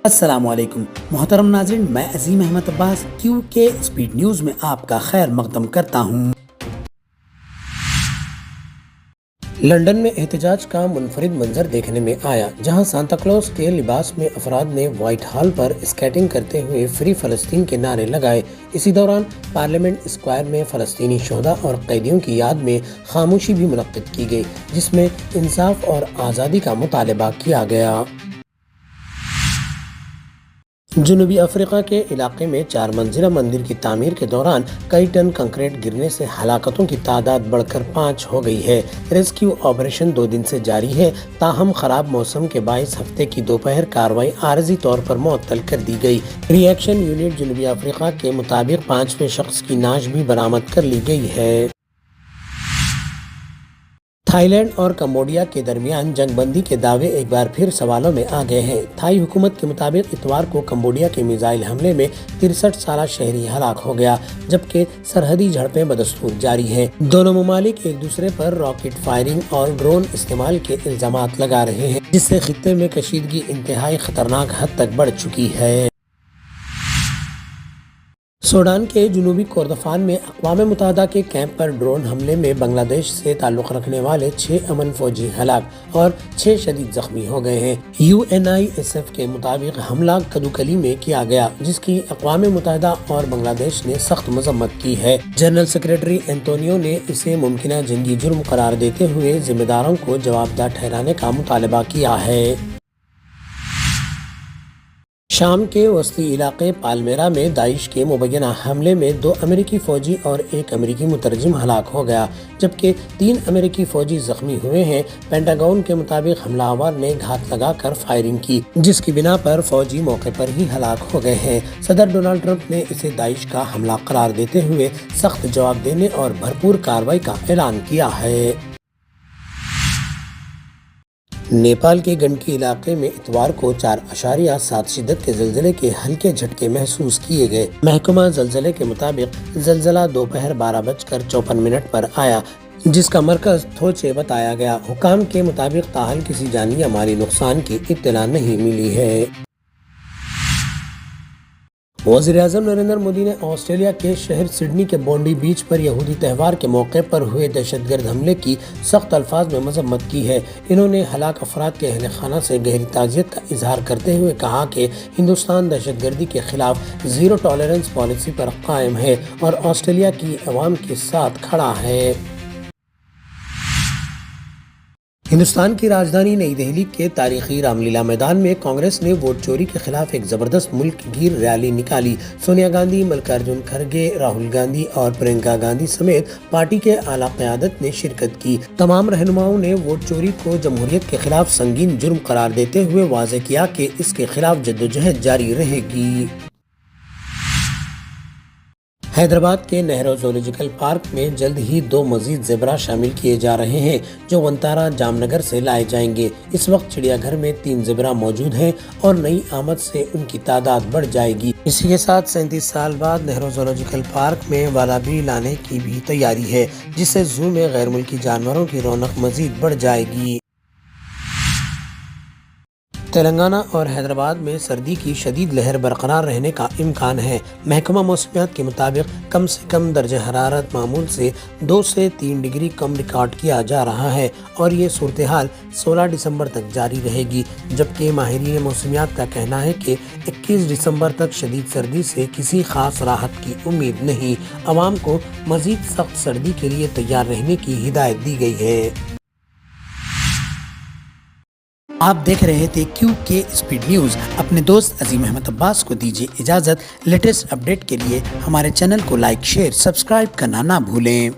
السلام علیکم محترم ناظرین، میں عظیم احمد عباس QK اسپیڈ نیوز میں آپ کا خیر مقدم کرتا ہوں۔ لندن میں احتجاج کا منفرد منظر دیکھنے میں آیا، جہاں سانتا کلوز کے لباس میں افراد نے وائٹ ہال پر اسکیٹنگ کرتے ہوئے فری فلسطین کے نعرے لگائے۔ اسی دوران پارلیمنٹ اسکوائر میں فلسطینی شہداء اور قیدیوں کی یاد میں خاموشی بھی منعقد کی گئی، جس میں انصاف اور آزادی کا مطالبہ کیا گیا۔ جنوبی افریقہ کے علاقے میں 4 منزلہ مندر کی تعمیر کے دوران کئی ٹن کنکریٹ گرنے سے ہلاکتوں کی تعداد بڑھ کر 5 ہو گئی ہے۔ ریسکیو آپریشن 2 دن سے جاری ہے، تاہم خراب موسم کے باعث ہفتے کی دوپہر کارروائی عارضی طور پر معطل کر دی گئی۔ ری ایکشن یونٹ جنوبی افریقہ کے مطابق 5ویں شخص کی نعش بھی برآمد کر لی گئی ہے۔ تھائی لینڈ اور کمبوڈیا کے درمیان جنگ بندی کے دعوے ایک بار پھر سوالوں میں آ گئے ہیں۔ تھائی حکومت کے مطابق اتوار کو کمبوڈیا کے میزائل حملے میں 63 سالہ شہری ہلاک ہو گیا، جبکہ سرحدی جھڑپیں بدستور جاری ہیں۔ دونوں ممالک ایک دوسرے پر راکٹ فائرنگ اور ڈرون استعمال کے الزامات لگا رہے ہیں، جس سے خطے میں کشیدگی انتہائی خطرناک حد تک بڑھ چکی ہے۔ سوڈان کے جنوبی کردفان میں اقوام متحدہ کے کیمپ پر ڈرون حملے میں بنگلہ دیش سے تعلق رکھنے والے 6 امن فوجی ہلاک اور 6 شدید زخمی ہو گئے ہیں۔ UNISF کے مطابق حملہ کدوکلی میں کیا گیا، جس کی اقوام متحدہ اور بنگلہ دیش نے سخت مذمت کی ہے۔ جنرل سیکرٹری اینٹونیو نے اسے ممکنہ جنگی جرم قرار دیتے ہوئے ذمہ داروں کو جوابدہ ٹھہرانے کا مطالبہ کیا ہے۔ شام کے وسطی علاقے پالمیرا میں داعش کے مبینہ حملے میں 2 امریکی فوجی اور 1 امریکی مترجم ہلاک ہو گیا، جبکہ 3 امریکی فوجی زخمی ہوئے ہیں۔ پینٹاگون کے مطابق حملہ آور نے گھات لگا کر فائرنگ کی، جس کی بنا پر فوجی موقع پر ہی ہلاک ہو گئے ہیں۔ صدر ڈونلڈ ٹرمپ نے اسے داعش کا حملہ قرار دیتے ہوئے سخت جواب دینے اور بھرپور کارروائی کا اعلان کیا ہے۔ نیپال کے گنڈکی علاقے میں اتوار کو 4.7 شدت کے زلزلے کے ہلکے جھٹکے محسوس کیے گئے۔ محکمہ زلزلے کے مطابق زلزلہ دوپہر 12:54 پر آیا، جس کا مرکز تھوچے بتایا گیا۔ حکام کے مطابق تاحال کسی جانی یا مالی نقصان کی اطلاع نہیں ملی ہے۔ وزیر اعظم نریندر مودی نے آسٹریلیا کے شہر سڈنی کے بونڈی بیچ پر یہودی تہوار کے موقع پر ہوئے دہشت گرد حملے کی سخت الفاظ میں مذمت کی ہے۔ انہوں نے ہلاک افراد کے اہل خانہ سے گہری تعزیت کا اظہار کرتے ہوئے کہا کہ ہندوستان دہشت گردی کے خلاف زیرو ٹالرنس پالیسی پر قائم ہے اور آسٹریلیا کی عوام کے ساتھ کھڑا ہے۔ ہندوستان کی راجدھانی نئی دہلی کے تاریخی رام لیلا میدان میں کانگریس نے ووٹ چوری کے خلاف ایک زبردست ملک گیر ریلی نکالی۔ سونیا گاندھی، ملکارجن کھڑگے، راہل گاندھی اور پرینکا گاندھی سمیت پارٹی کے اعلیٰ قیادت نے شرکت کی۔ تمام رہنماؤں نے ووٹ چوری کو جمہوریت کے خلاف سنگین جرم قرار دیتے ہوئے واضح کیا کہ اس کے خلاف جدوجہد جاری رہے گی۔ حیدرآباد کے نہرو زولوجیکل پارک میں جلد ہی 2 مزید زیبرا شامل کیے جا رہے ہیں، جو ونتارا جام نگر سے لائے جائیں گے۔ اس وقت چڑیا گھر میں 3 زیبرا موجود ہیں اور نئی آمد سے ان کی تعداد بڑھ جائے گی۔ اسی کے ساتھ 37 سال بعد نہرو زولوجیکل پارک میں والابی لانے کی بھی تیاری ہے، جس سے زو میں غیر ملکی جانوروں کی رونق مزید بڑھ جائے گی۔ تلنگانہ اور حیدرآباد میں سردی کی شدید لہر برقرار رہنے کا امکان ہے۔ محکمہ موسمیات کے مطابق کم سے کم درجہ حرارت معمول سے 2 سے 3 ڈگری کم ریکارڈ کیا جا رہا ہے اور یہ صورتحال 16 دسمبر تک جاری رہے گی، جبکہ ماہرین موسمیات کا کہنا ہے کہ 21 دسمبر تک شدید سردی سے کسی خاص راحت کی امید نہیں۔ عوام کو مزید سخت سردی کے لیے تیار رہنے کی ہدایت دی گئی ہے۔ آپ دیکھ رہے تھے QK اسپیڈ نیوز۔ اپنے دوست عظیم احمد عباس کو دیجیے اجازت۔ لیٹسٹ اپڈیٹ کے لیے ہمارے چینل کو لائک، شیئر، سبسکرائب کرنا نہ بھولیں۔